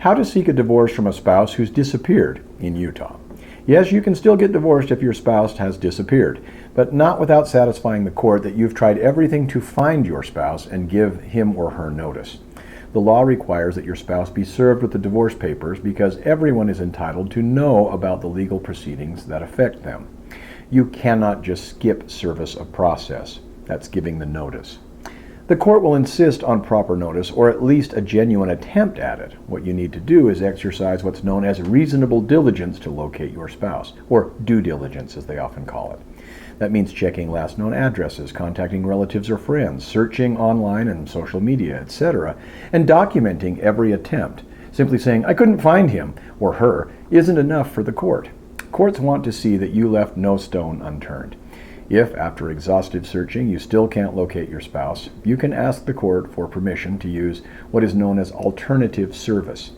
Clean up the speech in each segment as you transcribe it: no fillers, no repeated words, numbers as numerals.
How to seek a divorce from a spouse who's disappeared in Utah. Yes, you can still get divorced if your spouse has disappeared, but not without satisfying the court that you've tried everything to find your spouse and give him or her notice. The law requires that your spouse be served with the divorce papers because everyone is entitled to know about the legal proceedings that affect them. You cannot just skip service of process. That's giving the notice. The court will insist on proper notice, or at least a genuine attempt at it. What you need to do is exercise what's known as reasonable diligence to locate your spouse, or due diligence as they often call it. That means checking last known addresses, contacting relatives or friends, searching online and social media, etc., and documenting every attempt. Simply saying, "I couldn't find him," or her, isn't enough for the court. Courts want to see that you left no stone unturned. If, after exhaustive searching, you still can't locate your spouse, you can ask the court for permission to use what is known as alternative service.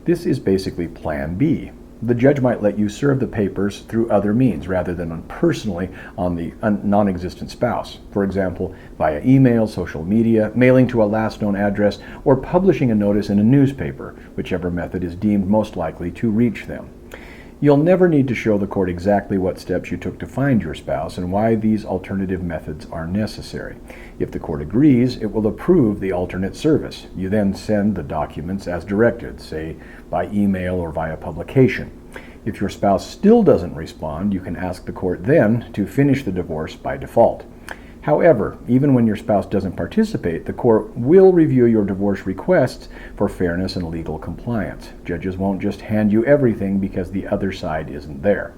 This is basically Plan B. The judge might let you serve the papers through other means rather than personally on the non-existent spouse. For example, via email, social media, mailing to a last known address, or publishing a notice in a newspaper, whichever method is deemed most likely to reach them. You'll never need to show the court exactly what steps you took to find your spouse and why these alternative methods are necessary. If the court agrees, it will approve the alternate service. You then send the documents as directed, say by email or via publication. If your spouse still doesn't respond, you can ask the court then to finish the divorce by default. However, even when your spouse doesn't participate, the court will review your divorce requests for fairness and legal compliance. Judges won't just hand you everything because the other side isn't there.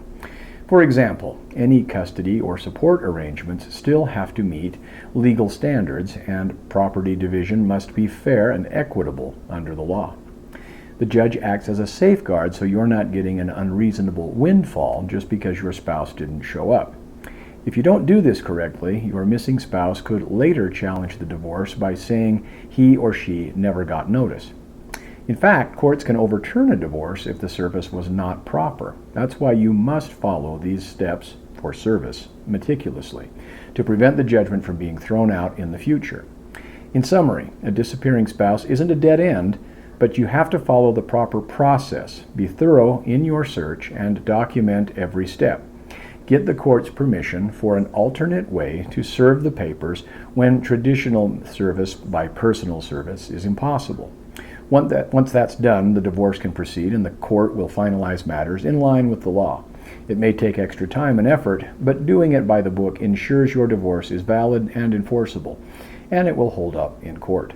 For example, any custody or support arrangements still have to meet legal standards, and property division must be fair and equitable under the law. The judge acts as a safeguard so you're not getting an unreasonable windfall just because your spouse didn't show up. If you don't do this correctly, your missing spouse could later challenge the divorce by saying he or she never got notice. In fact, courts can overturn a divorce if the service was not proper. That's why you must follow these steps for service meticulously to prevent the judgment from being thrown out in the future. In summary, a disappearing spouse isn't a dead end, but you have to follow the proper process. Be thorough in your search and document every step. Get the court's permission for an alternate way to serve the papers when traditional service by personal service is impossible. Once that's done, the divorce can proceed and the court will finalize matters in line with the law. It may take extra time and effort, but doing it by the book ensures your divorce is valid and enforceable, and it will hold up in court.